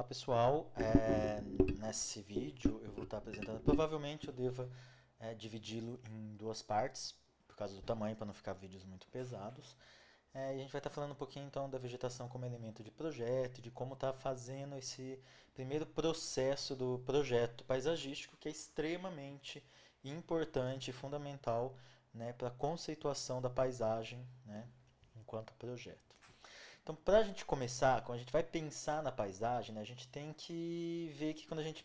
pessoal, nesse vídeo eu vou estar apresentando, provavelmente eu devo dividi-lo em duas partes, por causa do tamanho, para não ficar vídeos muito pesados. E a gente vai estar falando um pouquinho então da vegetação como elemento de projeto, de como está fazendo esse primeiro processo do projeto paisagístico, que é extremamente importante e fundamental, né, para a conceituação da paisagem, né, enquanto projeto. Então, para a gente começar, quando a gente vai pensar na paisagem, né, a gente tem que ver que quando a gente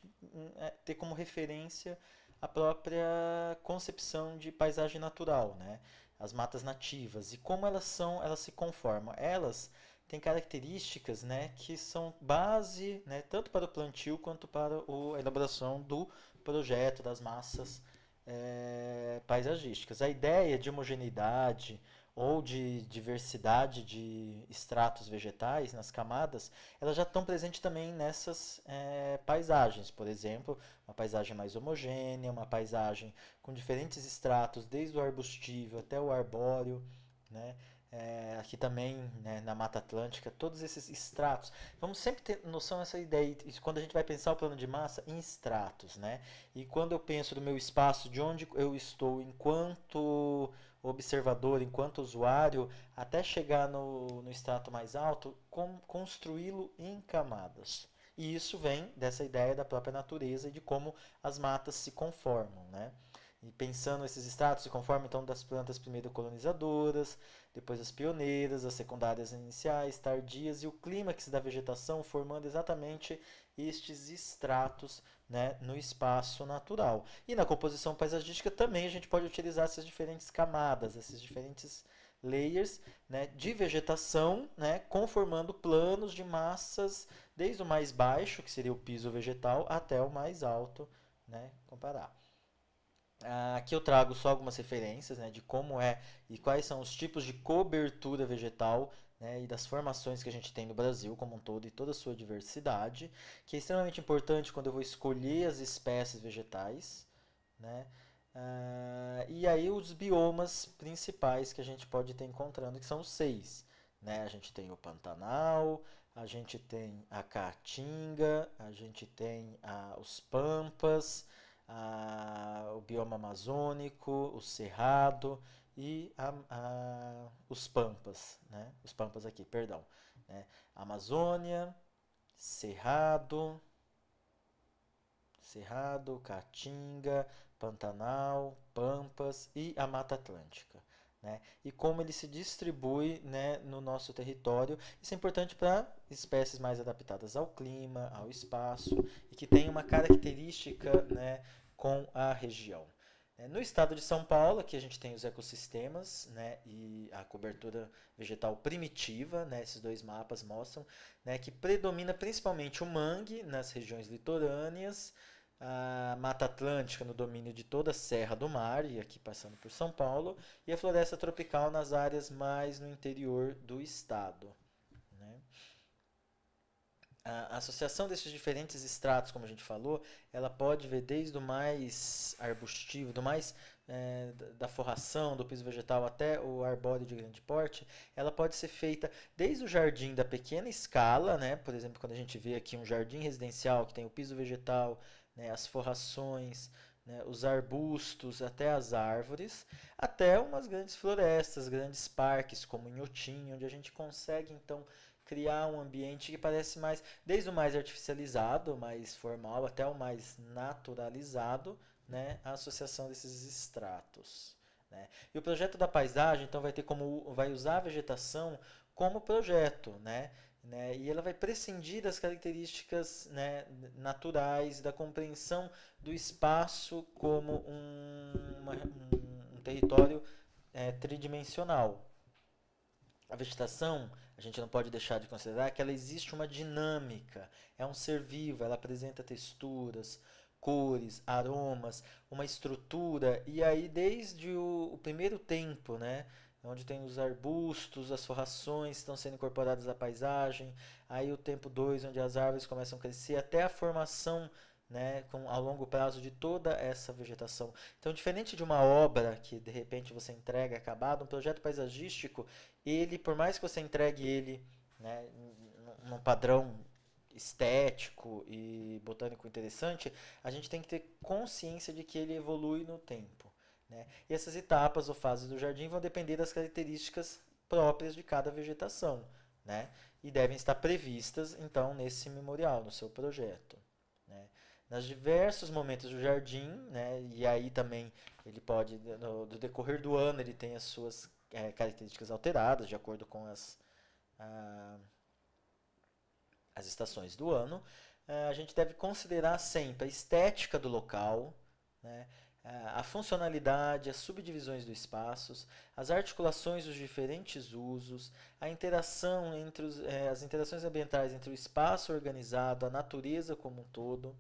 ter como referência a própria concepção de paisagem natural, né, as matas nativas e como elas se conformam. Elas têm características, né, que são base, né, tanto para o plantio quanto para a elaboração do projeto das massas paisagísticas. A ideia de homogeneidade ou de diversidade de estratos vegetais nas camadas, elas já estão presentes também nessas paisagens. Por exemplo, uma paisagem mais homogênea, uma paisagem com diferentes estratos, desde o arbustivo até o arbóreo, né? Aqui também, né, na Mata Atlântica, todos esses estratos. Vamos sempre ter noção dessa ideia, quando a gente vai pensar o plano de massa, em estratos, né? E quando eu penso do meu espaço, de onde eu estou enquanto observador, enquanto usuário, até chegar no estrato mais alto, construí-lo em camadas. E isso vem dessa ideia da própria natureza e de como as matas se conformam, né? E pensando esses estratos se conformam então das plantas primeiro colonizadoras, depois as pioneiras, as secundárias iniciais, tardias e o clímax da vegetação formando exatamente estes estratos, né, no espaço natural. E na composição paisagística também a gente pode utilizar essas diferentes camadas, esses diferentes layers, né, de vegetação, né, conformando planos de massas desde o mais baixo, que seria o piso vegetal, até o mais alto, né, comparar. Aqui eu trago só algumas referências, né, de como é e quais são os tipos de cobertura vegetal, né, e das formações que a gente tem no Brasil como um todo e toda a sua diversidade, que é extremamente importante quando eu vou escolher as espécies vegetais, né. E aí os biomas principais que a gente pode ter encontrando, que são os seis. Né? A gente tem o Pantanal, a gente tem a Caatinga, a gente tem os Pampas, o bioma amazônico, o Cerrado e os Pampas, né? Os Pampas aqui, perdão. Né? Amazônia, Cerrado, Caatinga, Pantanal, Pampas e a Mata Atlântica. Né? E como ele se distribui, né, no nosso território. Isso é importante para espécies mais adaptadas ao clima, ao espaço e que tem uma característica, né, com a região. No estado de São Paulo, aqui a gente tem os ecossistemas, né, e a cobertura vegetal primitiva, né, esses dois mapas mostram, né, que predomina principalmente o mangue nas regiões litorâneas, a Mata Atlântica no domínio de toda a Serra do Mar, e aqui passando por São Paulo, e a floresta tropical nas áreas mais no interior do estado. Né? A associação desses diferentes estratos, como a gente falou, ela pode ver desde o mais arbustivo, do mais da forração, do piso vegetal até o arbóreo de grande porte, ela pode ser feita desde o jardim da pequena escala, né? Por exemplo, quando a gente vê aqui um jardim residencial que tem o piso vegetal, né, as forrações, né, os arbustos, até as árvores, até umas grandes florestas, grandes parques, como em Inhotim, onde a gente consegue então criar um ambiente que parece mais, desde o mais artificializado, mais formal, até o mais naturalizado, né, a associação desses estratos. Né? E o projeto da paisagem, então, vai usar a vegetação como projeto, né? E ela vai prescindir das características, né, naturais, da compreensão do espaço como um território tridimensional. A vegetação, a gente não pode deixar de considerar que ela existe uma dinâmica, é um ser vivo, ela apresenta texturas, cores, aromas, uma estrutura, e aí desde o primeiro tempo, né, onde tem os arbustos, as forrações estão sendo incorporadas à paisagem, aí o tempo 2, onde as árvores começam a crescer, até a formação, né, ao longo prazo de toda essa vegetação. Então, diferente de uma obra que de repente você entrega acabado, um projeto paisagístico, ele, por mais que você entregue ele, né, num padrão estético e botânico interessante, a gente tem que ter consciência de que ele evolui no tempo, né? E essas etapas ou fases do jardim vão depender das características próprias de cada vegetação, né? E devem estar previstas, então, nesse memorial, no seu projeto, né? Nos diversos momentos do jardim, né? E aí também ele pode, do decorrer do ano, ele tem as suas características alteradas de acordo com ah, as estações do ano. A gente deve considerar sempre a estética do local, né? A funcionalidade, as subdivisões dos espaços, as articulações dos diferentes usos, a interação entre as interações ambientais entre o espaço organizado, a natureza como um todo,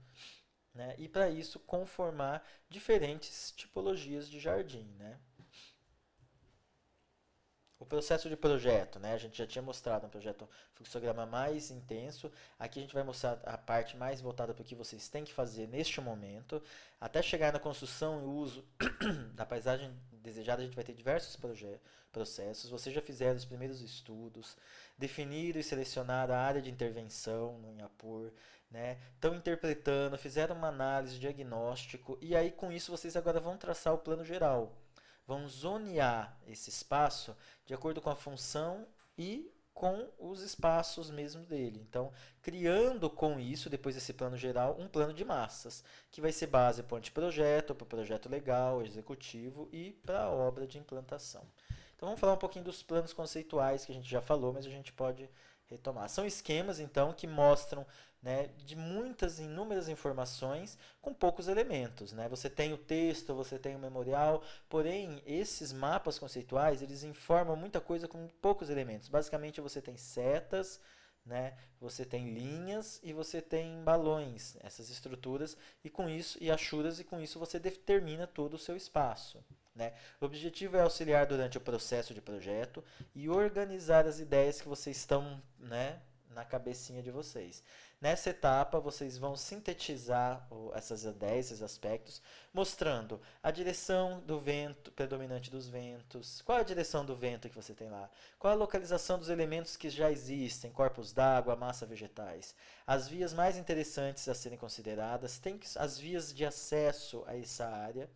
né? E para isso conformar diferentes tipologias de jardim, né? O processo de projeto, né? A gente já tinha mostrado um projeto fluxograma mais intenso. Aqui a gente vai mostrar a parte mais voltada para o que vocês têm que fazer neste momento. Até chegar na construção e uso da paisagem desejada, a gente vai ter diversos processos. Vocês já fizeram os primeiros estudos, definiram e selecionaram a área de intervenção no Inhapur, né? Estão interpretando, fizeram uma análise, diagnóstico, e aí com isso vocês agora vão traçar o plano geral. Vão zonear esse espaço de acordo com a função e com os espaços mesmo dele. Então, criando com isso, depois desse plano geral, um plano de massas, que vai ser base para o anteprojeto, para o projeto legal, executivo e para a obra de implantação. Então, vamos falar um pouquinho dos planos conceituais que a gente já falou, mas a gente pode retomar. São esquemas, então, que mostram, né, de muitas, inúmeras informações com poucos elementos, né? Você tem o texto, você tem o memorial, porém, esses mapas conceituais, eles informam muita coisa com poucos elementos. Basicamente, você tem setas, né? Você tem linhas e você tem balões, essas estruturas, e com isso, e achuras, e com isso você determina todo o seu espaço, né? O objetivo é auxiliar durante o processo de projeto e organizar as ideias que vocês estão, né, na cabecinha de vocês. Nessa etapa, vocês vão sintetizar essas ideias, esses aspectos, mostrando a direção do vento, predominante dos ventos, qual é a direção do vento que você tem lá, qual a localização dos elementos que já existem, corpos d'água, massa vegetais, as vias mais interessantes a serem consideradas, as vias de acesso a essa área,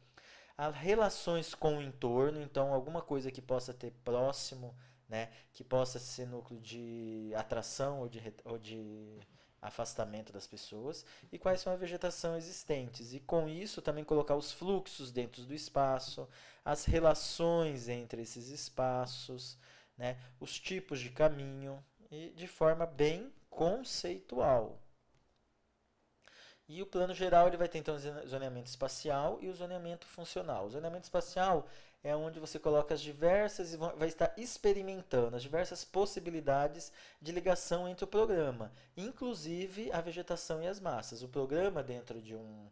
as relações com o entorno, então alguma coisa que possa ter próximo, né, que possa ser núcleo de atração ou de afastamento das pessoas, e quais são a vegetação existentes. E com isso também colocar os fluxos dentro do espaço, as relações entre esses espaços, né, os tipos de caminho, e de forma bem conceitual. E o plano geral ele vai ter então o zoneamento espacial e o zoneamento funcional. O zoneamento espacial é onde você coloca as diversas e vai estar experimentando as diversas possibilidades de ligação entre o programa, inclusive a vegetação e as massas. O programa dentro de um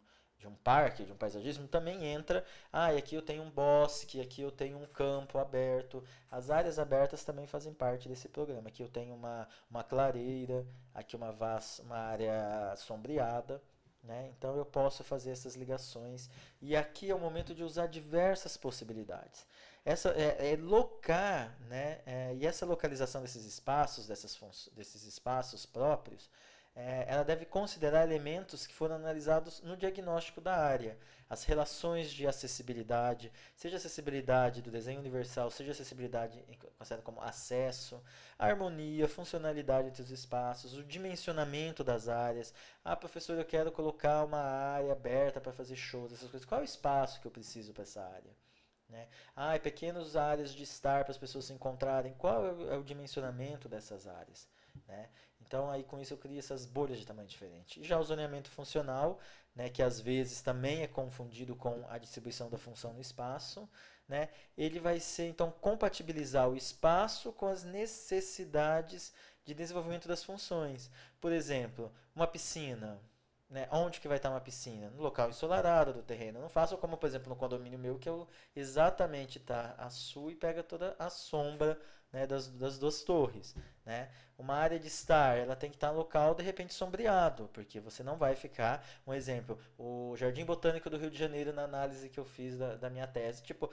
parque, de um paisagismo, também entra, e aqui eu tenho um bosque, aqui eu tenho um campo aberto. As áreas abertas também fazem parte desse programa. Aqui eu tenho uma clareira, aqui uma área sombreada. Né? Então eu posso fazer essas ligações e aqui é o momento de usar diversas possibilidades. Essa locar, né? E essa localização desses espaços, desses espaços próprios, ela deve considerar elementos que foram analisados no diagnóstico da área, as relações de acessibilidade, seja acessibilidade do desenho universal, seja acessibilidade considerada como acesso, a harmonia, funcionalidade entre os espaços, o dimensionamento das áreas. Professor, eu quero colocar uma área aberta para fazer shows, essas coisas. Qual é o espaço que eu preciso para essa área? Né? Pequenas áreas de estar para as pessoas se encontrarem. Qual é o dimensionamento dessas áreas? Né? Então, aí com isso eu crio essas bolhas de tamanho diferente. E já o zoneamento funcional, né, que às vezes também é confundido com a distribuição da função no espaço, né, ele vai ser, então, compatibilizar o espaço com as necessidades de desenvolvimento das funções. Por exemplo, uma piscina. Né? Onde que vai estar uma piscina? No local ensolarado do terreno. Eu não faço como, por exemplo, no condomínio meu, que eu exatamente está a sul e pega toda a sombra, né, das duas torres, né? Uma área de estar, ela tem que estar no local de repente sombreado, porque você não vai ficar, um exemplo, o Jardim Botânico do Rio de Janeiro, na análise que eu fiz da minha tese, tipo,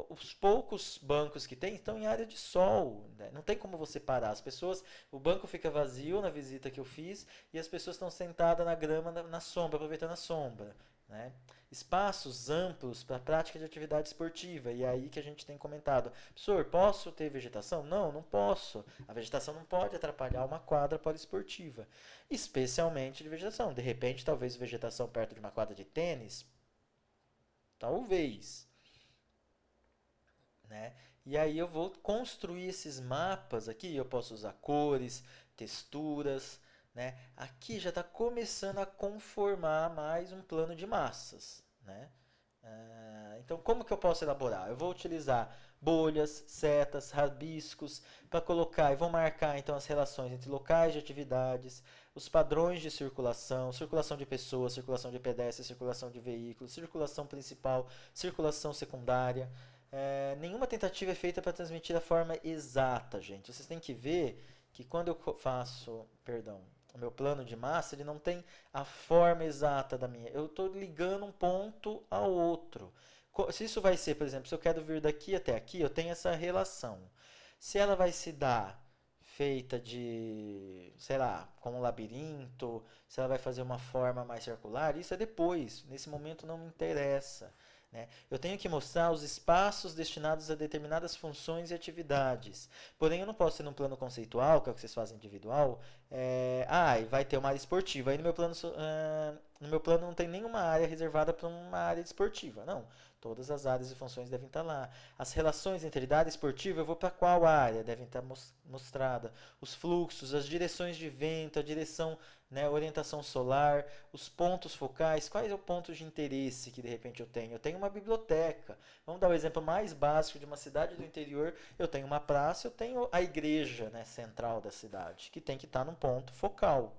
os poucos bancos que tem estão em área de sol, né? Não tem como você parar. As pessoas, o banco fica vazio na visita que eu fiz e as pessoas estão sentadas na grama, na sombra, aproveitando a sombra, né? Espaços amplos para prática de atividade esportiva. E é aí que a gente tem comentado: professor, posso ter vegetação? Não, não posso. A vegetação não pode atrapalhar uma quadra poliesportiva, especialmente de vegetação. De repente, talvez vegetação perto de uma quadra de tênis, talvez, né? E aí eu vou construir esses mapas aqui, eu posso usar cores, texturas, né? Aqui já está começando a conformar mais um plano de massas, né? Então, como que eu posso elaborar? Eu vou utilizar bolhas, setas, rabiscos para colocar e vou marcar então as relações entre locais de atividades, os padrões de circulação, circulação de pessoas, circulação de pedestres, circulação de veículos, circulação principal, circulação secundária. Nenhuma tentativa é feita para transmitir a forma exata, gente. Vocês têm que ver que quando eu faço, perdão, o meu plano de massa, ele não tem a forma exata da minha. Eu estou ligando um ponto ao outro. Se isso vai ser, por exemplo, se eu quero vir daqui até aqui, eu tenho essa relação. Se ela vai se dar feita de, sei lá, como um labirinto, se ela vai fazer uma forma mais circular, isso é depois. Nesse momento não me interessa, né? Eu tenho que mostrar os espaços destinados a determinadas funções e atividades. Porém, eu não posso ter num plano conceitual, que é o que vocês fazem individual, e vai ter uma área esportiva. Aí no meu plano não tem nenhuma área reservada para uma área esportiva. Não. Todas as áreas e funções devem estar lá. As relações entre área esportiva, eu vou para qual área? Devem estar mostrada. Os fluxos, as direções de vento, a direção, né, orientação solar, os pontos focais, quais é o ponto de interesse que de repente eu tenho? Eu tenho uma biblioteca. Vamos dar o exemplo mais básico de uma cidade do interior. Eu tenho uma praça, eu tenho a igreja, né, central da cidade, que tem que estar num ponto focal,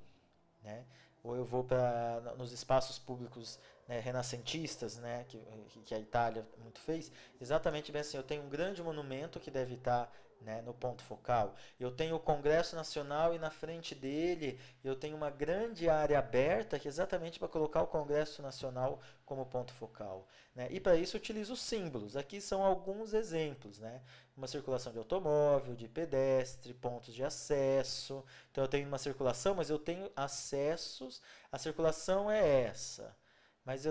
né? Ou eu vou para nos espaços públicos, né, renascentistas, né, que a Itália muito fez, exatamente bem assim, eu tenho um grande monumento que deve estar, né, no ponto focal. Eu tenho o Congresso Nacional e na frente dele eu tenho uma grande área aberta que é exatamente para colocar o Congresso Nacional como ponto focal, né? E para isso eu utilizo símbolos. Aqui são alguns exemplos, né? Uma circulação de automóvel, de pedestre, pontos de acesso. Então eu tenho uma circulação, mas eu tenho acessos. A circulação é essa. Mas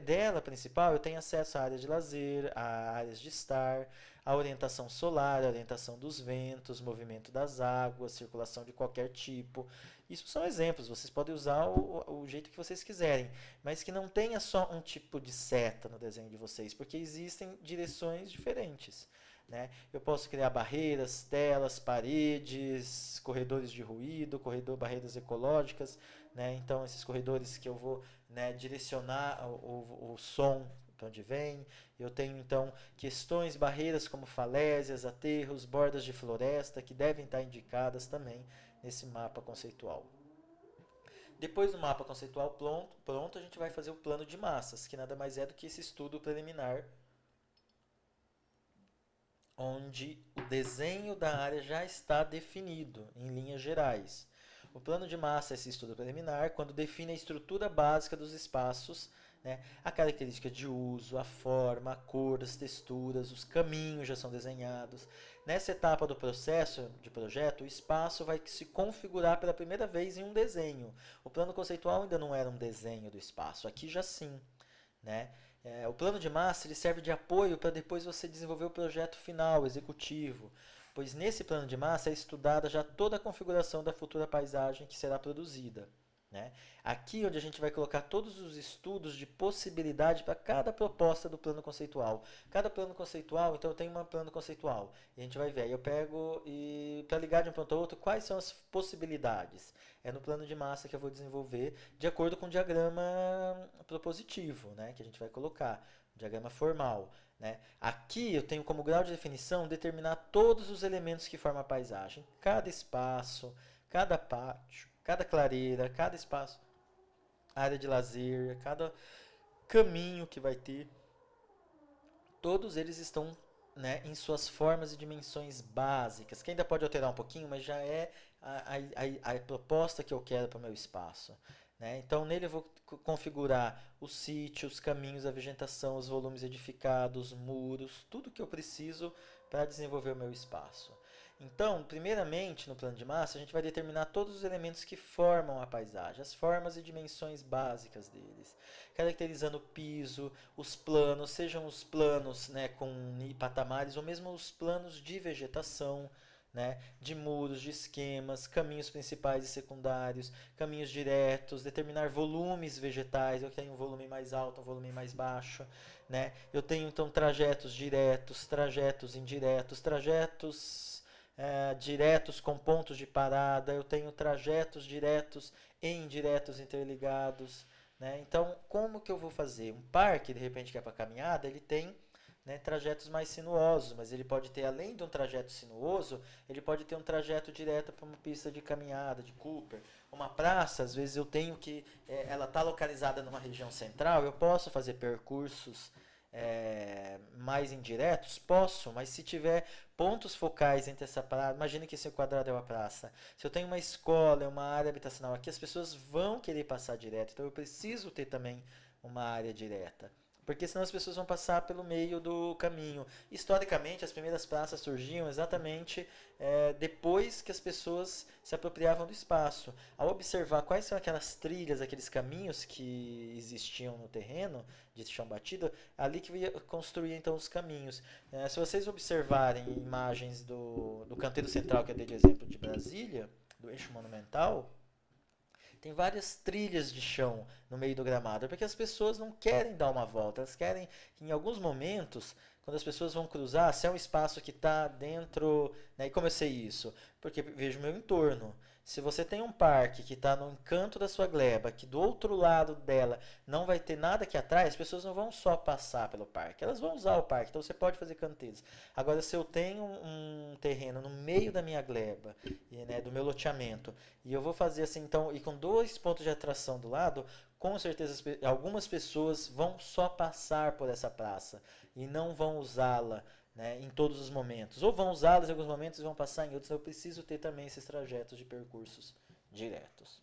dela principal eu tenho acesso à área de lazer, a áreas de estar, a orientação solar, a orientação dos ventos, movimento das águas, circulação de qualquer tipo. Isso são exemplos, vocês podem usar o jeito que vocês quiserem, mas que não tenha só um tipo de seta no desenho de vocês, porque existem direções diferentes, né? Eu posso criar barreiras, telas, paredes, corredores de ruído, barreiras ecológicas, né? Então, esses corredores que eu vou, né, direcionar o som para onde vem. Eu tenho, então, questões, barreiras como falésias, aterros, bordas de floresta, que devem estar indicadas também nesse mapa conceitual. Depois do mapa conceitual pronto, a gente vai fazer o plano de massas, que nada mais é do que esse estudo preliminar, onde o desenho da área já está definido em linhas gerais. O plano de massa é esse estudo preliminar, quando define a estrutura básica dos espaços, né, a característica de uso, a forma, a cor, as texturas, os caminhos já são desenhados. Nessa etapa do processo de projeto, o espaço vai se configurar pela primeira vez em um desenho. O plano conceitual ainda não era um desenho do espaço, aqui já sim, né? O plano de massa ele serve de apoio para depois você desenvolver o projeto final, executivo, pois nesse plano de massa é estudada já toda a configuração da futura paisagem que será produzida, né? Aqui onde a gente vai colocar todos os estudos de possibilidade para cada proposta do plano conceitual. Cada plano conceitual, então eu tenho um plano conceitual, e a gente vai ver, aí eu pego e para ligar de um ponto ao outro, quais são as possibilidades? É no plano de massa que eu vou desenvolver de acordo com o diagrama propositivo, né, que a gente vai colocar, o diagrama formal, né? Aqui eu tenho como grau de definição determinar todos os elementos que formam a paisagem, cada espaço, cada pátio, cada clareira, cada espaço, área de lazer, cada caminho que vai ter, todos eles estão né, em suas formas e dimensões básicas, que ainda pode alterar um pouquinho, mas já é a proposta que eu quero para o meu espaço. Né? Então, nele eu vou configurar o sítio, os caminhos, a vegetação, os volumes edificados, muros, tudo que eu preciso para desenvolver o meu espaço. Então, primeiramente, no plano de massa, a gente vai determinar todos os elementos que formam a paisagem, as formas e dimensões básicas deles, caracterizando o piso, os planos, sejam os planos, né, com patamares ou mesmo os planos de vegetação, né, de muros, de esquemas, caminhos principais e secundários, caminhos diretos, determinar volumes vegetais, eu tenho um volume mais alto, um volume mais baixo, né? Eu tenho então trajetos diretos, trajetos indiretos, trajetos diretos com pontos de parada, eu tenho trajetos diretos e indiretos interligados, né? Então, como que eu vou fazer? Um parque, de repente, que é para caminhada, ele tem, né, trajetos mais sinuosos, mas ele pode ter, além de um trajeto sinuoso, ele pode ter um trajeto direto para uma pista de caminhada, de Cooper. Uma praça, às vezes eu tenho que, ela está localizada numa região central, eu posso fazer percursos mais indiretos? Posso, mas se tiver pontos focais entre essa praça, imagine que esse quadrado é uma praça. Se eu tenho uma escola, uma área habitacional aqui, as pessoas vão querer passar direto, então eu preciso ter também uma área direta. Porque senão as pessoas vão passar pelo meio do caminho. Historicamente, as primeiras praças surgiam exatamente depois que as pessoas se apropriavam do espaço. Ao observar quais são aquelas trilhas, aqueles caminhos que existiam no terreno de chão batido, ali que ia construir então os caminhos. Se vocês observarem imagens do canteiro central que eu dei de exemplo de Brasília, do eixo monumental, tem várias trilhas de chão no meio do gramado, porque as pessoas não querem dar uma volta, elas querem, em alguns momentos, quando as pessoas vão cruzar, se é um espaço que está dentro. Né, e como eu sei isso? Porque vejo o meu entorno. Se você tem um parque que está no encanto da sua gleba, que do outro lado dela não vai ter nada aqui atrás, as pessoas não vão só passar pelo parque, elas vão usar o parque, então você pode fazer canteiros. Agora, se eu tenho um terreno no meio da minha gleba, né, do meu loteamento, e eu vou fazer assim, então, e com dois pontos de atração do lado, com certeza algumas pessoas vão só passar por essa praça e não vão usá-la, né, em todos os momentos. Ou vão usá-las em alguns momentos e vão passar em outros. Então eu preciso ter também esses trajetos de percursos diretos.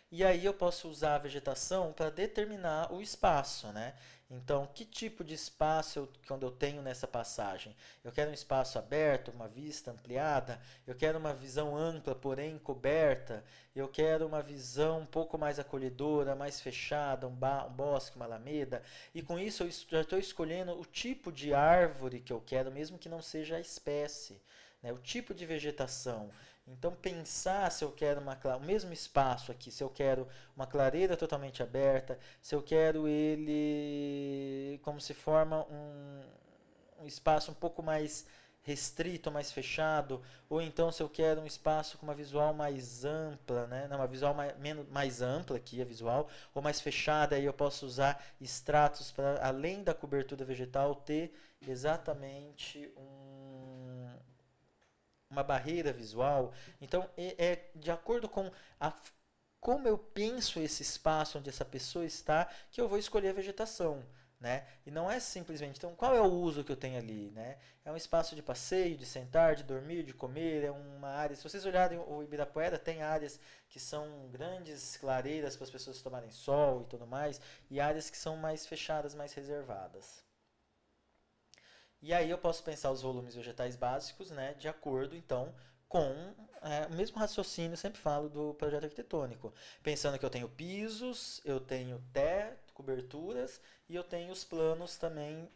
E aí eu posso usar a vegetação para determinar o espaço, né? Então, que tipo de espaço quando eu tenho nessa passagem? Eu quero um espaço aberto, uma vista ampliada, eu quero uma visão ampla, porém coberta, eu quero uma visão um pouco mais acolhedora, mais fechada, um bosque, uma alameda, e com isso eu já estou escolhendo o tipo de árvore que eu quero, mesmo que não seja a espécie, né? O tipo de vegetação. Então, pensar se eu quero o mesmo espaço aqui, se eu quero uma clareira totalmente aberta, se eu quero ele como se forma um espaço um pouco mais restrito, mais fechado, ou então se eu quero um espaço com uma visual mais ampla, né? Não, uma visual mais ampla aqui, a visual, ou mais fechada, aí eu posso usar estratos para, além da cobertura vegetal, ter exatamente uma barreira visual. Então, é de acordo com como eu penso esse espaço onde essa pessoa está, que eu vou escolher a vegetação. Né? E não é simplesmente, então qual é o uso que eu tenho ali? Né? É um espaço de passeio, de sentar, de dormir, de comer, é uma área. Se vocês olharem o Ibirapuera, tem áreas que são grandes clareiras para as pessoas tomarem sol e tudo mais, e áreas que são mais fechadas, mais reservadas. E aí eu posso pensar os volumes vegetais básicos, né, de acordo, então, com o mesmo raciocínio, sempre falo do projeto arquitetônico. Pensando que eu tenho pisos, eu tenho teto, coberturas, e eu tenho os planos também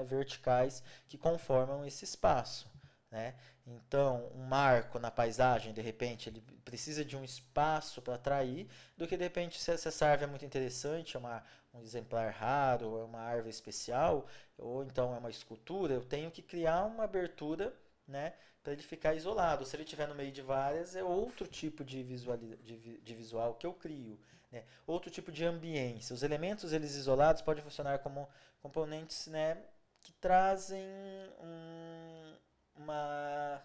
verticais que conformam esse espaço. Né? Então, um marco na paisagem, de repente, ele precisa de um espaço para atrair, do que de repente, se essa árvore é muito interessante, um exemplar raro, é uma árvore especial, ou então é uma escultura, eu tenho que criar uma abertura, né, para ele ficar isolado. Se ele estiver no meio de várias, é outro tipo de visual que eu crio. Né? Outro tipo de ambiência. Os elementos eles isolados podem funcionar como componentes, né, que trazem uma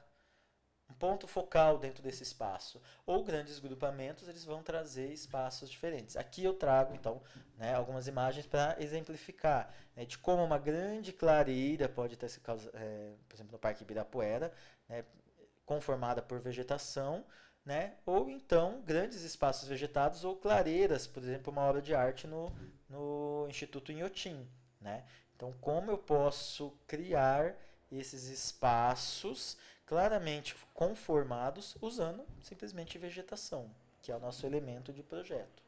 um ponto focal dentro desse espaço. Ou grandes grupamentos, eles vão trazer espaços diferentes. Aqui eu trago, então, né, algumas imagens para exemplificar, né, de como uma grande clareira pode ter, por exemplo, no Parque Ibirapuera, né, conformada por vegetação, né, ou então grandes espaços vegetados ou clareiras, por exemplo, uma obra de arte no Instituto Inhotim. Né? Então, como eu posso criar esses espaços claramente conformados usando simplesmente vegetação, que é o nosso elemento de projeto.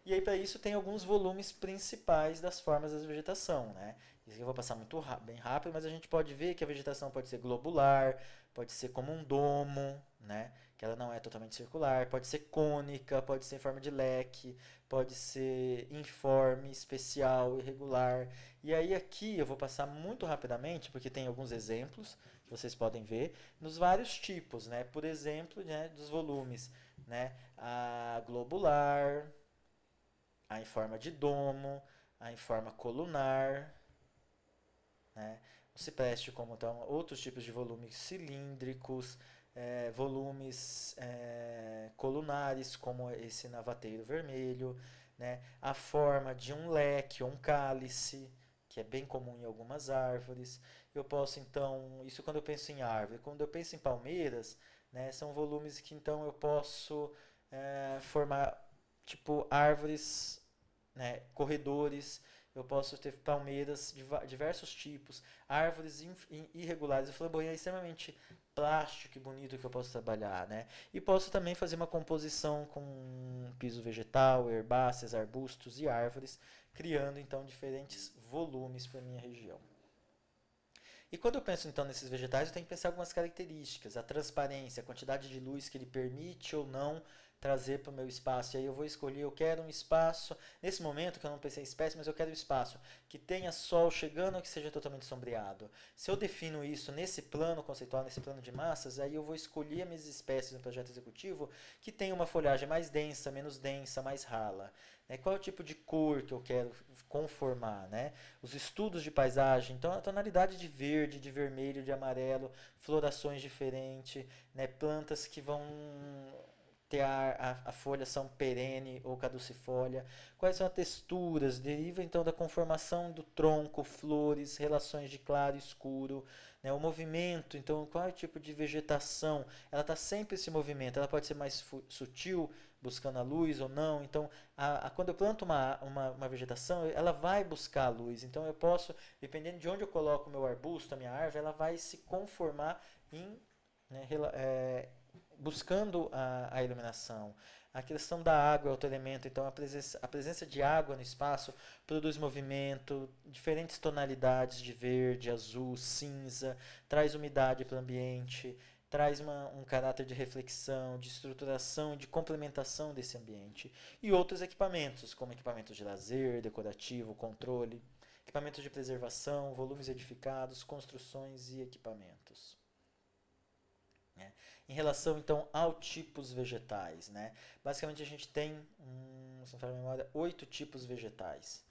E aí, para isso, tem alguns volumes principais das formas da vegetação. Né? Isso aqui eu vou passar bem rápido, mas a gente pode ver que a vegetação pode ser globular, pode ser como um domo, né? Que ela não é totalmente circular, pode ser cônica, pode ser em forma de leque, pode ser informe, especial, irregular. E aí aqui eu vou passar muito rapidamente, porque tem alguns exemplos que vocês podem ver, nos vários tipos, né? Por exemplo, né, dos volumes, né? A globular, a em forma de domo, a em forma colunar, né? O cipreste, como então, outros tipos de volumes cilíndricos, volumes colunares, como esse navateiro vermelho, né? A forma de um leque ou um cálice, que é bem comum em algumas árvores. Eu posso, então, isso quando eu penso em árvore. Quando eu penso em palmeiras, né, são volumes que, então, eu posso formar, tipo, árvores, né, corredores, eu posso ter palmeiras de diversos tipos, árvores irregulares. O flamboyant é extremamente plástico e bonito que eu posso trabalhar, né? E posso também fazer uma composição com piso vegetal, herbáceas, arbustos e árvores, criando então diferentes volumes para a minha região. E quando eu penso então nesses vegetais, eu tenho que pensar algumas características, a transparência, a quantidade de luz que ele permite ou não trazer para o meu espaço. E aí eu vou escolher, eu quero um espaço, nesse momento que eu não pensei em espécie, mas eu quero um espaço que tenha sol chegando ou que seja totalmente sombreado. Se eu defino isso nesse plano conceitual, nesse plano de massas, aí eu vou escolher as minhas espécies no projeto executivo que tenham uma folhagem mais densa, menos densa, mais rala. Qual é o tipo de cor que eu quero conformar, né? Os estudos de paisagem, então a tonalidade de verde, de vermelho, de amarelo, florações diferentes, né? Plantas que vão ter a folhação perene ou caducifólia, quais são as texturas, deriva então da conformação do tronco, flores, relações de claro e escuro, né? O movimento, então qual é o tipo de vegetação, ela está sempre esse movimento, ela pode ser mais sutil, buscando a luz ou não, então quando eu planto uma vegetação, ela vai buscar a luz, então eu posso, dependendo de onde eu coloco o meu arbusto, a minha árvore, ela vai se conformar em, né, buscando a iluminação. A questão da água é outro elemento, então a presença de água no espaço produz movimento, diferentes tonalidades de verde, azul, cinza, traz umidade para o ambiente, traz um caráter de reflexão, de estruturação, de complementação desse ambiente. E outros equipamentos, como equipamentos de lazer, decorativo, controle, equipamentos de preservação, volumes edificados, construções e equipamentos. Né? Em relação então ao tipos vegetais, né? Basicamente a gente tem, se não falar a memória, 8 tipos vegetais,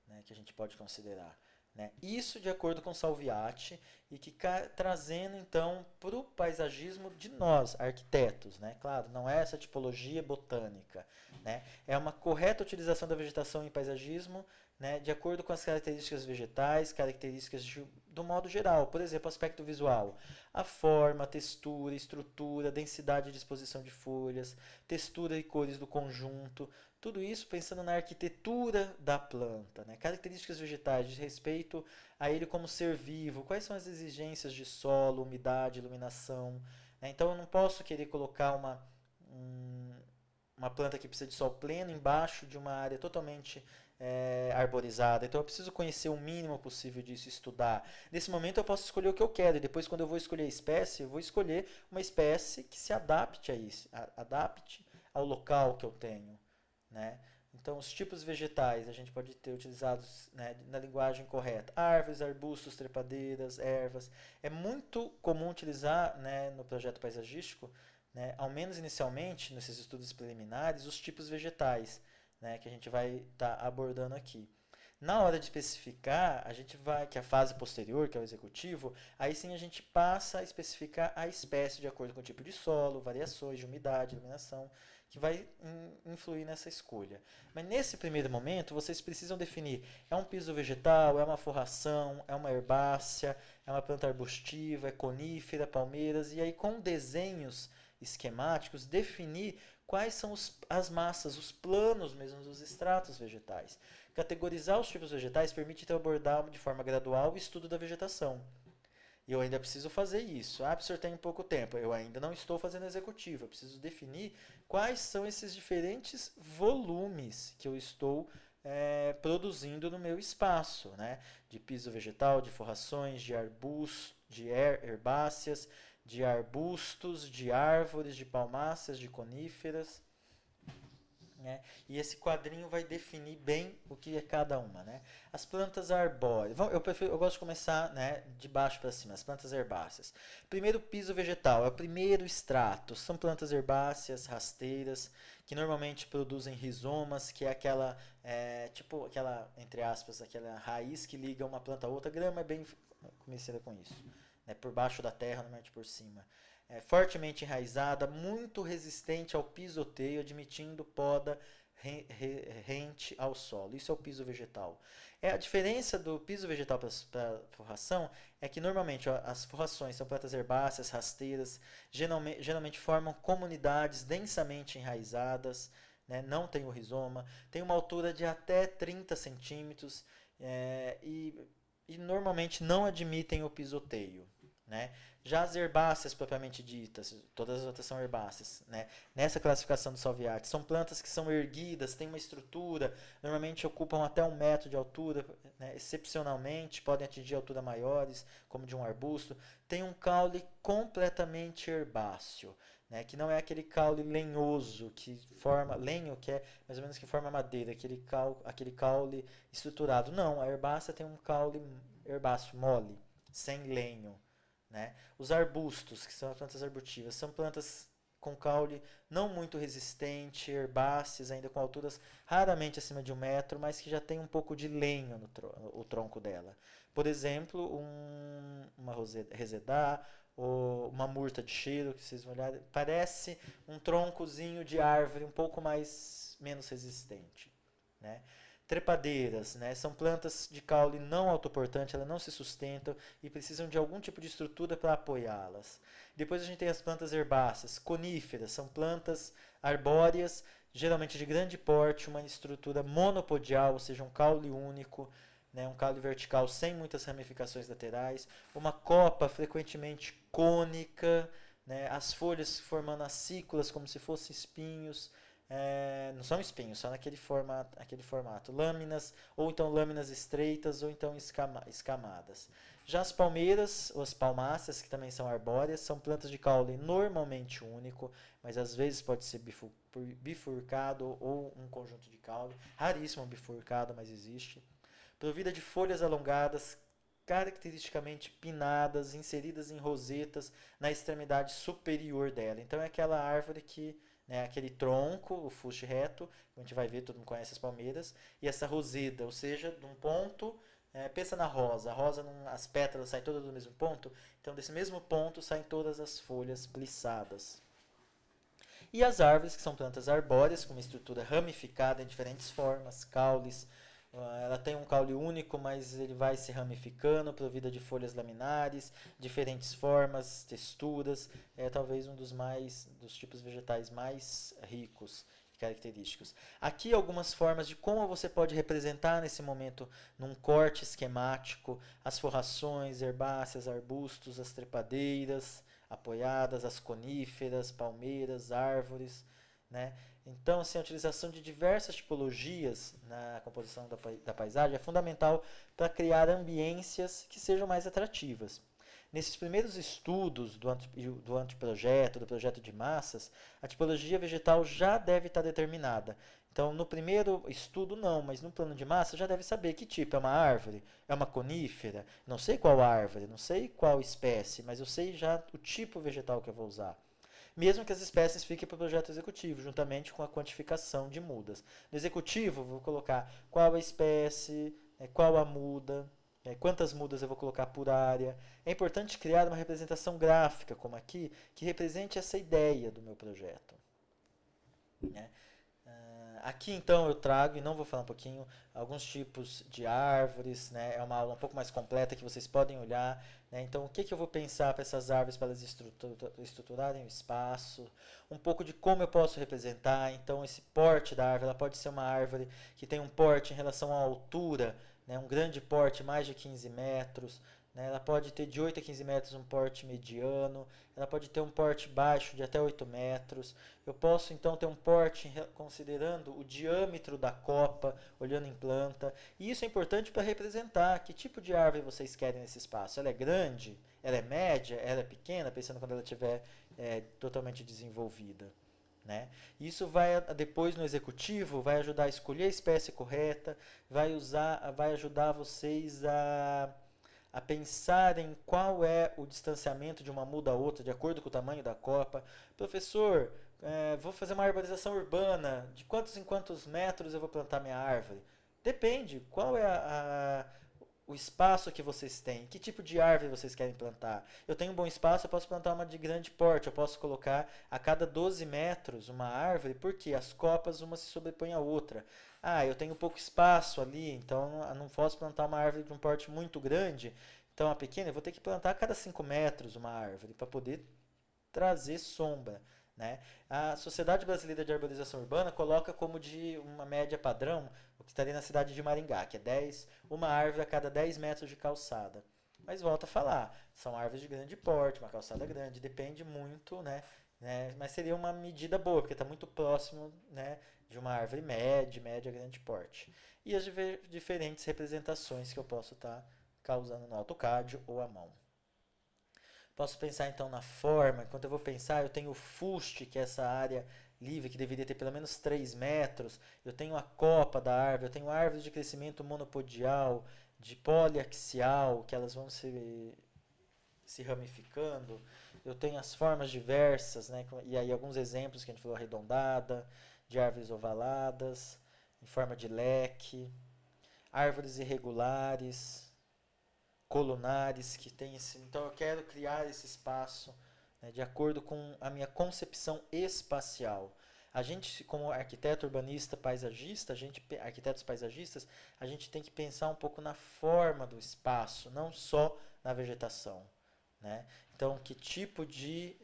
né, que a gente pode considerar. Né? Isso de acordo com Salviati e que trazendo então para o paisagismo de nós, arquitetos. Né? Claro, não é essa tipologia botânica. Né? É uma correta utilização da vegetação em paisagismo, né, de acordo com as características vegetais, características do modo geral. Por exemplo, aspecto visual. A forma, a textura, estrutura, densidade e disposição de folhas, textura e cores do conjunto. Tudo isso pensando na arquitetura da planta, né? Características vegetais de respeito a ele como ser vivo, quais são as exigências de solo, umidade, iluminação. Né? Então eu não posso querer colocar uma planta que precisa de sol pleno embaixo de uma área totalmente arborizada. Então eu preciso conhecer o mínimo possível disso, estudar. Nesse momento eu posso escolher o que eu quero e depois quando eu vou escolher a espécie, eu vou escolher uma espécie que se adapte a isso, adapte ao local que eu tenho. Né? Então, os tipos vegetais a gente pode ter utilizados, né, na linguagem correta. Árvores, arbustos, trepadeiras, ervas. É muito comum utilizar, né, no projeto paisagístico, né, ao menos inicialmente, nesses estudos preliminares, os tipos vegetais, né, que a gente vai estar abordando aqui. Na hora de especificar, a gente vai, que é a fase posterior, que é o executivo, aí sim a gente passa a especificar a espécie de acordo com o tipo de solo, variações de umidade, iluminação, que vai influir nessa escolha. Mas nesse primeiro momento, vocês precisam definir: é um piso vegetal, é uma forração, é uma herbácea, é uma planta arbustiva, é conífera, palmeiras, e aí com desenhos esquemáticos, definir quais são as massas, os planos mesmo dos estratos vegetais. Categorizar os tipos vegetais permite então abordar de forma gradual o estudo da vegetação. E eu ainda preciso fazer isso. Ah, professor, tem pouco tempo. Eu ainda não estou fazendo executivo. Eu preciso definir quais são esses diferentes volumes que eu estou produzindo no meu espaço, né? De piso vegetal, de forrações, de arbustos, de herbáceas, de arbustos, de árvores, de palmáceas, de coníferas. Né? E esse quadrinho vai definir bem o que é cada uma. Né? As plantas arbóreas. Eu gosto de começar, né, de baixo para cima, as plantas herbáceas. Primeiro piso vegetal, é o primeiro extrato. São plantas herbáceas, rasteiras, que normalmente produzem rizomas, que é aquela, tipo aquela, entre aspas, aquela raiz que liga uma planta a outra. A grama é bem conhecida com isso. Né? Por baixo da terra, normalmente por cima. Fortemente enraizada, muito resistente ao pisoteio, admitindo poda rente ao solo. Isso é o piso vegetal. A diferença do piso vegetal para forração é que normalmente as forrações são plantas herbáceas, rasteiras, geralmente formam comunidades densamente enraizadas, né, não tem o rizoma, tem uma altura de até 30 centímetros e normalmente não admitem o pisoteio. Né? Já as herbáceas propriamente ditas, todas as outras são herbáceas, né? Nessa classificação do Salviati, são plantas que são erguidas, têm uma estrutura, normalmente ocupam até 1 metro de altura, né? Excepcionalmente podem atingir alturas maiores, como de um arbusto. Tem um caule completamente herbáceo, né? Que não é aquele caule lenhoso que forma, lenho que é mais ou menos que forma madeira, aquele caule estruturado. Não, a herbácea tem um caule herbáceo mole, sem lenho. Né? Os arbustos, que são as plantas arbustivas, são plantas com caule não muito resistente, herbáceas, ainda com alturas raramente acima de 1 metro, mas que já tem um pouco de lenho no tronco dela. Por exemplo, uma resedá ou uma murta de cheiro, que vocês vão olhar, parece um troncozinho de árvore um pouco menos resistente. Né? Trepadeiras, né? São plantas de caule não autoportante, elas não se sustentam e precisam de algum tipo de estrutura para apoiá-las. Depois a gente tem as plantas herbáceas, coníferas, são plantas arbóreas, geralmente de grande porte, uma estrutura monopodial, ou seja, um caule único, né? Um caule vertical sem muitas ramificações laterais, uma copa frequentemente cônica, né? As folhas formando acículas como se fossem espinhos. Não são espinhos, só aquele formato. Lâminas, ou então lâminas estreitas, ou então escamadas. Já as palmeiras, ou as palmáceas, que também são arbóreas, são plantas de caule normalmente único, mas às vezes pode ser bifurcado ou um conjunto de caule. Raríssimo bifurcado, mas existe. Provida de folhas alongadas, caracteristicamente pinadas, inseridas em rosetas na extremidade superior dela. Então é aquela árvore que aquele tronco, o fuste reto, a gente vai ver, todo mundo conhece as palmeiras, e essa roseta, ou seja, de um ponto, pensa na rosa, a rosa, as pétalas saem todas do mesmo ponto, então desse mesmo ponto saem todas as folhas plissadas. E as árvores, que são plantas arbóreas, com uma estrutura ramificada em diferentes formas, caules. Ela tem um caule único, mas ele vai se ramificando, provida de folhas laminares, diferentes formas, texturas. É talvez um dos tipos vegetais mais ricos e característicos. Aqui algumas formas de como você pode representar nesse momento, num corte esquemático, as forrações, herbáceas, arbustos, as trepadeiras, apoiadas, as coníferas, palmeiras, árvores, né? Então, assim, a utilização de diversas tipologias na composição da paisagem é fundamental para criar ambiências que sejam mais atrativas. Nesses primeiros estudos do anteprojeto, do projeto de massas, a tipologia vegetal já deve estar determinada. Então, no primeiro estudo, não, mas no plano de massa já deve saber que tipo. É uma árvore? É uma conífera? Não sei qual árvore, não sei qual espécie, mas eu sei já o tipo vegetal que eu vou usar. Mesmo que as espécies fiquem para o projeto executivo, juntamente com a quantificação de mudas. No executivo, vou colocar qual a espécie, qual a muda, quantas mudas eu vou colocar por área. É importante criar uma representação gráfica, como aqui, que represente essa ideia do meu projeto. Né? Aqui então eu trago, e não vou falar um pouquinho, alguns tipos de árvores, né? É uma aula um pouco mais completa que vocês podem olhar. Né? Então o que, que eu vou pensar para essas árvores, para elas estruturarem o espaço, um pouco de como eu posso representar. Então esse porte da árvore, ela pode ser uma árvore que tem um porte em relação à altura, né? Um grande porte, mais de 15 metros. Né? Ela pode ter de 8 a 15 metros um porte mediano, ela pode ter um porte baixo de até 8 metros. Eu posso então ter um porte considerando o diâmetro da copa, olhando em planta. E isso é importante para representar que tipo de árvore vocês querem nesse espaço. Ela é grande? Ela é média? Ela é pequena? Pensando quando ela estiver totalmente desenvolvida. Né? Isso vai depois no executivo vai ajudar a escolher a espécie correta, vai ajudar vocês a pensar em qual é o distanciamento de uma muda a outra, de acordo com o tamanho da copa. Professor, vou fazer uma arborização urbana, de quantos em quantos metros eu vou plantar minha árvore? Depende, qual é o espaço que vocês têm, que tipo de árvore vocês querem plantar. Eu tenho um bom espaço, eu posso plantar uma de grande porte, eu posso colocar a cada 12 metros uma árvore, porque as copas uma se sobrepõe à outra. Ah, eu tenho pouco espaço ali, então eu não posso plantar uma árvore de um porte muito grande, então a pequena eu vou ter que plantar a cada 5 metros uma árvore para poder trazer sombra. Né? A Sociedade Brasileira de Arborização Urbana coloca como de uma média padrão o que estaria na cidade de Maringá, que é uma árvore a cada 10 metros de calçada. Mas volta a falar, são árvores de grande porte, uma calçada grande, depende muito, né? Mas seria uma medida boa, porque está muito próximo, né, de uma árvore média, grande porte. E as diferentes representações que eu posso estar causando no AutoCAD ou à mão. Posso pensar então na forma. Enquanto eu vou pensar, eu tenho o fuste, que é essa área livre, que deveria ter pelo menos 3 metros. Eu tenho a copa da árvore, eu tenho árvores de crescimento monopodial, de poliaxial, que elas vão se ramificando. Eu tenho as formas diversas, né? E aí alguns exemplos que a gente falou, arredondada, de árvores ovaladas, em forma de leque, árvores irregulares, colunares que tem esse. Então eu quero criar esse espaço, né, de acordo com a minha concepção espacial. A gente, como arquiteto urbanista paisagista, arquitetos paisagistas, a gente tem que pensar um pouco na forma do espaço, não só na vegetação. Né? Então, que tipo de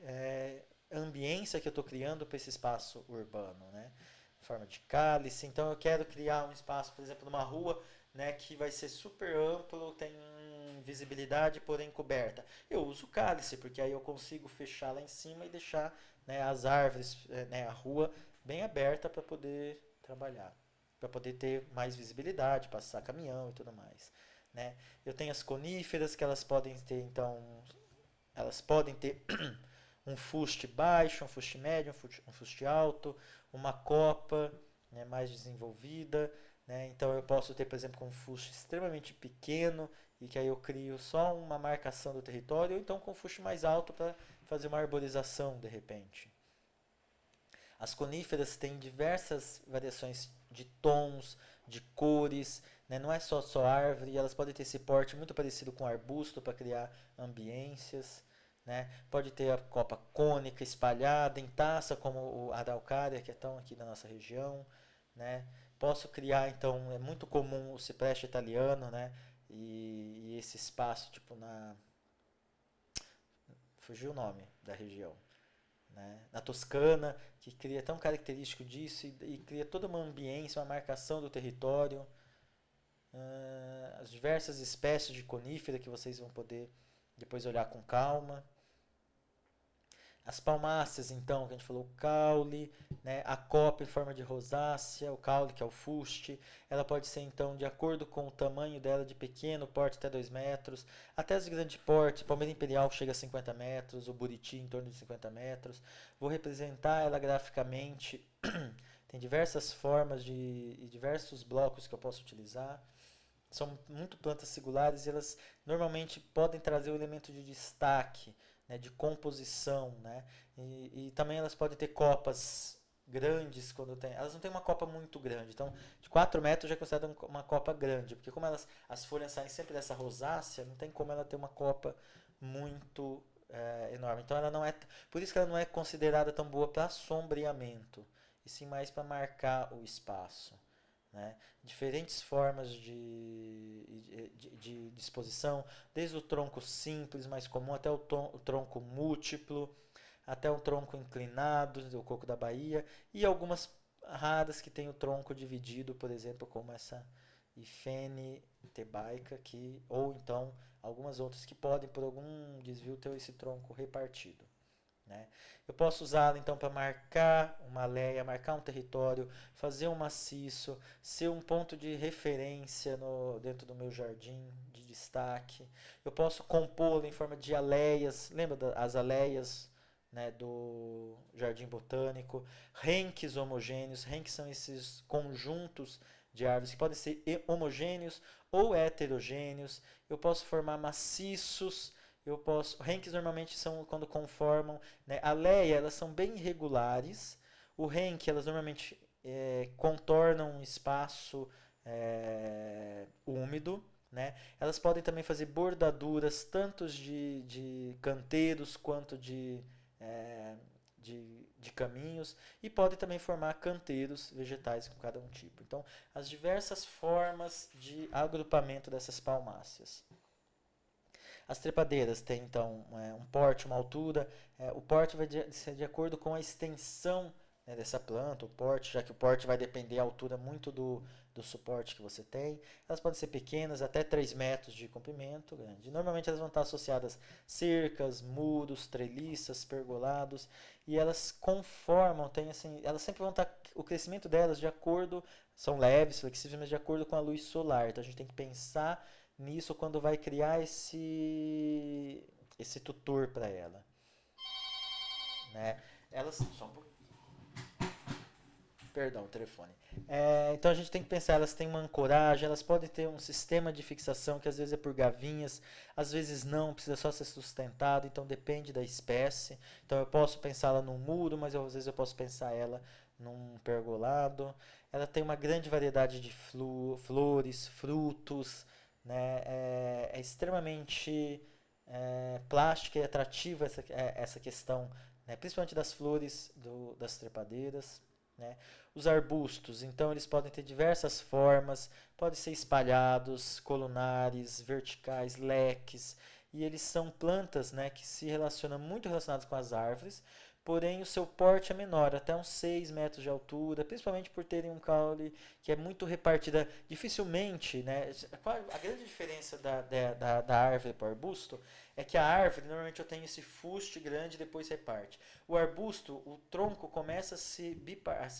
ambiência que eu estou criando para esse espaço urbano? Né? Em forma de cálice. Então, eu quero criar um espaço, por exemplo, numa rua, né, que vai ser super amplo, tem visibilidade, porém coberta. Eu uso cálice, porque aí eu consigo fechar lá em cima e deixar, né, as árvores, né, a rua bem aberta para poder trabalhar, para poder ter mais visibilidade, passar caminhão e tudo mais. Né? Eu tenho as coníferas que elas podem ter, então, elas podem ter um fuste baixo, um fuste médio, um fuste alto, uma copa, né, mais desenvolvida. Né? Então eu posso ter, por exemplo, um fuste extremamente pequeno e que aí eu crio só uma marcação do território, ou então com um fuste mais alto para fazer uma arborização de repente. As coníferas têm diversas variações de tons, de cores, né? Não é só árvore, elas podem ter esse porte muito parecido com arbusto para criar ambiências. Né? Pode ter a copa cônica espalhada em taça, como o araucária, que é tão aqui na nossa região. Né? Posso criar, então, é muito comum o cipreste italiano, né? E esse espaço, tipo fugiu o nome da região. Né? Na Toscana, que cria tão característico disso e cria toda uma ambiência, uma marcação do território. As diversas espécies de conífera que vocês vão poder depois olhar com calma. As palmáceas, então, que a gente falou, o caule, né? A copa em forma de rosácea, o caule, que é o fuste, ela pode ser, então, de acordo com o tamanho dela, de pequeno porte até 2 metros, até as de grande porte, palmeira imperial chega a 50 metros, o buriti em torno de 50 metros. Vou representar ela graficamente, tem diversas formas e diversos blocos que eu posso utilizar. São muito plantas singulares e elas normalmente podem trazer o elemento de destaque, né, de composição, né? E também elas podem ter copas grandes quando tem. Elas não têm uma copa muito grande. Então, de 4 metros já é considerada uma copa grande. Porque como as folhas saem sempre dessa rosácea, não tem como ela ter uma copa muito enorme. Então ela não é. Por isso que ela não é considerada tão boa para sombreamento. E sim mais para marcar o espaço. Né? Diferentes formas de disposição, desde o tronco simples, mais comum, até o tronco múltiplo, até um tronco inclinado, o coco da Bahia, e algumas raras que tem o tronco dividido, por exemplo, como essa Ifene tebaica, ou então algumas outras que podem, por algum desvio, ter esse tronco repartido. Né? Eu posso usá-la então para marcar uma leia, marcar um território, fazer um maciço, ser um ponto de referência dentro do meu jardim, de destaque. Eu posso compô-lo em forma de aleias, lembra das aleias, né, do Jardim Botânico? Renques homogêneos, renques são esses conjuntos de árvores que podem ser homogêneos ou heterogêneos. Eu posso formar maciços. Renques normalmente são quando conformam, né? A leia, elas são bem irregulares. O renque, elas normalmente contornam um espaço úmido, né? Elas podem também fazer bordaduras, tanto de canteiros quanto de caminhos, e podem também formar canteiros vegetais com cada um tipo. Então, as diversas formas de agrupamento dessas palmáceas. As trepadeiras têm, então, um porte, uma altura. O porte vai ser de acordo com a extensão, né, dessa planta, o porte, já que o porte vai depender da altura muito do suporte que você tem. Elas podem ser pequenas, até 3 metros de comprimento, grande. Normalmente elas vão estar associadas a cercas, muros, treliças, pergolados, e elas conformam, elas sempre vão estar, o crescimento delas de acordo, são leves, flexíveis, mas de acordo com a luz solar. Então a gente tem que pensar nisso quando vai criar esse tutor para ela, né? Elas só um pouquinho. Perdão, o telefone. Então a gente tem que pensar, elas têm uma ancoragem, elas podem ter um sistema de fixação que às vezes é por gavinhas, às vezes não, precisa só ser sustentado, então depende da espécie. Então eu posso pensar ela num muro, mas às vezes eu posso pensar ela num pergolado. Ela tem uma grande variedade de flores, frutos, né? É extremamente plástica e atrativa essa questão, né? Principalmente das flores das trepadeiras. Né? Os arbustos, então, eles podem ter diversas formas, podem ser espalhados, colunares, verticais, leques, e eles são plantas, né, que se relacionam muito relacionadas com as árvores, porém o seu porte é menor, até uns 6 metros de altura, principalmente por terem um caule que é muito repartido. Dificilmente, né, a grande diferença da árvore para o arbusto é que a árvore, normalmente eu tenho esse fuste grande e depois reparte. O arbusto, o tronco começa a se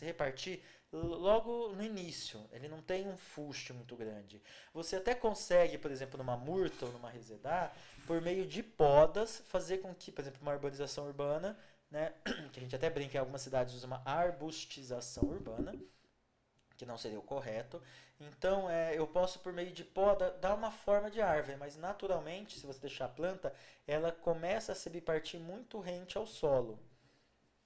repartir logo no início, ele não tem um fuste muito grande. Você até consegue, por exemplo, numa murta ou numa resedá, por meio de podas, fazer com que, por exemplo, uma arborização urbana, né, que a gente até brinca em algumas cidades usa uma arbustização urbana, que não seria o correto. Então, eu posso, por meio de poda, dar uma forma de árvore, mas naturalmente, se você deixar a planta, ela começa a se bipartir muito rente ao solo.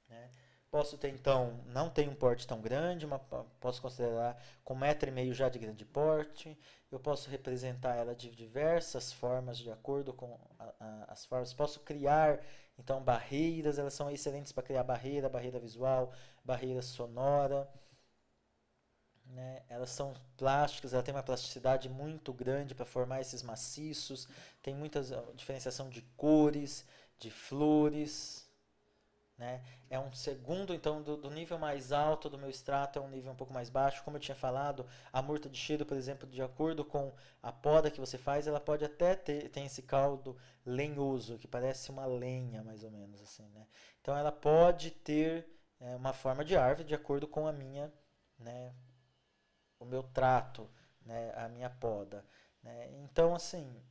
Né? Posso ter, então, não tem um porte tão grande, mas posso considerar com 1,5 m já de grande porte. Eu posso representar ela de diversas formas, de acordo com as formas. Posso criar, então, barreiras. Elas são excelentes para criar barreira visual, barreira sonora. Né? Elas são plásticas, ela tem uma plasticidade muito grande para formar esses maciços. Tem muita diferenciação de cores, de flores. Né? É um segundo, então, do nível mais alto do meu extrato é um nível um pouco mais baixo. Como eu tinha falado, a murta de cheiro, por exemplo, de acordo com a poda que você faz, ela pode até ter esse caldo lenhoso, que parece uma lenha, mais ou menos assim. Né? Então ela pode ter uma forma de árvore de acordo com a minha, né, o meu trato, né, a minha poda. Né? Então, assim,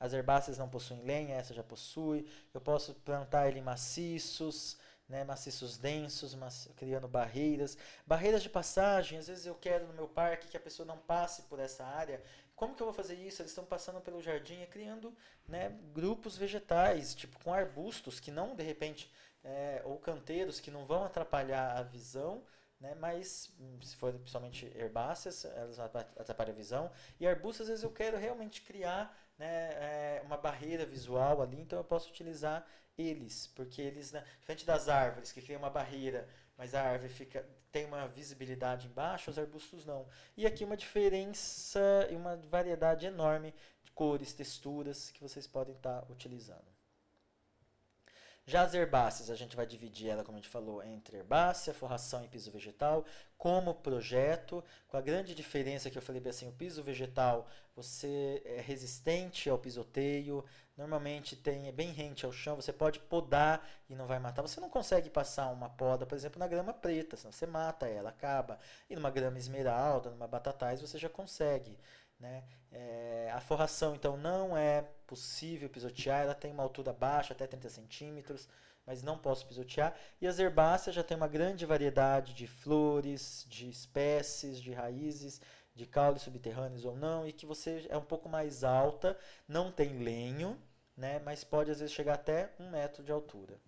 as herbáceas não possuem lenha, essa já possui. Eu posso plantar ele em maciços, né, maciços densos, criando barreiras. Barreiras de passagem, às vezes eu quero no meu parque que a pessoa não passe por essa área. Como que eu vou fazer isso? Eles estão passando pelo jardim e criando, né, grupos vegetais, tipo com arbustos, que não de repente ou canteiros que não vão atrapalhar a visão, né? Mas se for principalmente herbáceas, elas atrapalham a visão. E arbustos, às vezes eu quero realmente criar, né, uma barreira visual ali, então eu posso utilizar eles, porque eles, né, diferente das árvores que criam uma barreira, mas a árvore tem uma visibilidade embaixo, os arbustos não. E aqui uma diferença e uma variedade enorme de cores, texturas que vocês podem estar utilizando. Já as herbáceas, a gente vai dividir ela, como a gente falou, entre herbácea, forração e piso vegetal, como projeto, com a grande diferença que eu falei assim, o piso vegetal, você é resistente ao pisoteio, normalmente é bem rente ao chão, você pode podar e não vai matar. Você não consegue passar uma poda, por exemplo, na grama preta, senão você mata ela, acaba. E numa grama esmeralda, numa batatais, você já consegue. Né? A forração, então, não é possível pisotear, ela tem uma altura baixa, até 30 centímetros, mas não posso pisotear. E as herbáceas já tem uma grande variedade de flores, de espécies, de raízes, de caules subterrâneos ou não, e que você é um pouco mais alta, não tem lenho, né? Mas pode às vezes chegar até 1 metro de altura.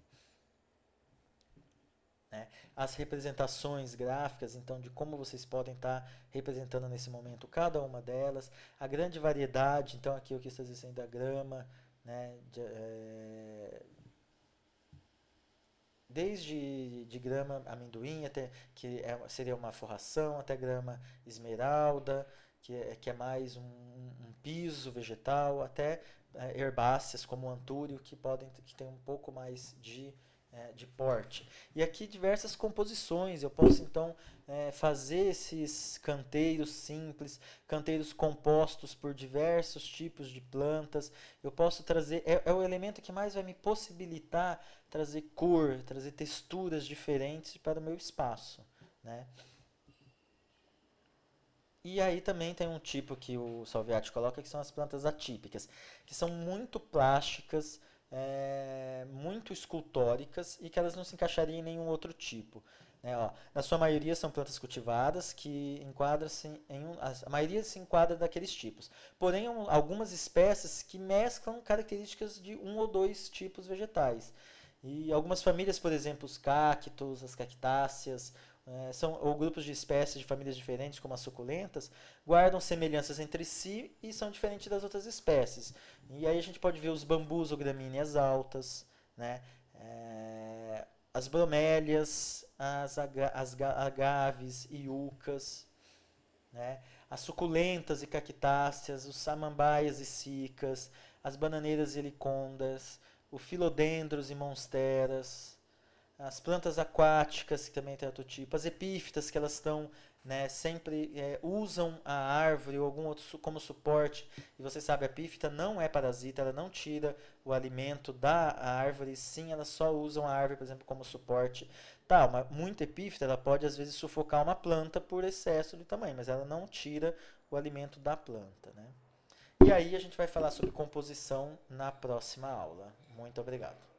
Né? As representações gráficas, então, de como vocês podem estar representando nesse momento cada uma delas, a grande variedade, então aqui eu quis trazer assim, da grama, né, desde de grama amendoim, até, que seria uma forração, até grama esmeralda, que é mais um piso vegetal, até herbáceas como o antúrio, que tem um pouco mais de porte. E aqui diversas composições, eu posso então fazer esses canteiros simples, canteiros compostos por diversos tipos de plantas. Eu posso trazer, é o elemento que mais vai me possibilitar trazer cor, trazer texturas diferentes para o meu espaço. Né? E aí também tem um tipo que o Salviati coloca, que são as plantas atípicas, que são muito plásticas, muito escultóricas e que elas não se encaixariam em nenhum outro tipo. Né? Ó, na sua maioria são plantas cultivadas que enquadram-se a maioria se enquadra daqueles tipos. Porém, algumas espécies que mesclam características de um ou dois tipos vegetais. E algumas famílias, por exemplo, os cactos, as cactáceas, ou grupos de espécies de famílias diferentes, como as suculentas, guardam semelhanças entre si e são diferentes das outras espécies. E aí a gente pode ver os bambus ou gramíneas altas, né? As bromélias, as agaves e yucas, né? As suculentas e cactáceas, os samambaias e cicas, as bananeiras e helicondas, o filodendros e monsteras, as plantas aquáticas, que também tem outro tipo, as epífitas, que elas estão, né, sempre usam a árvore ou algum outro como suporte. E você sabe, a epífita não é parasita, ela não tira o alimento da árvore, sim, elas só usam a árvore, por exemplo, como suporte. Tá, muita epífita, ela pode às vezes sufocar uma planta por excesso de tamanho, mas ela não tira o alimento da planta. Né? E aí a gente vai falar sobre composição na próxima aula. Muito obrigado.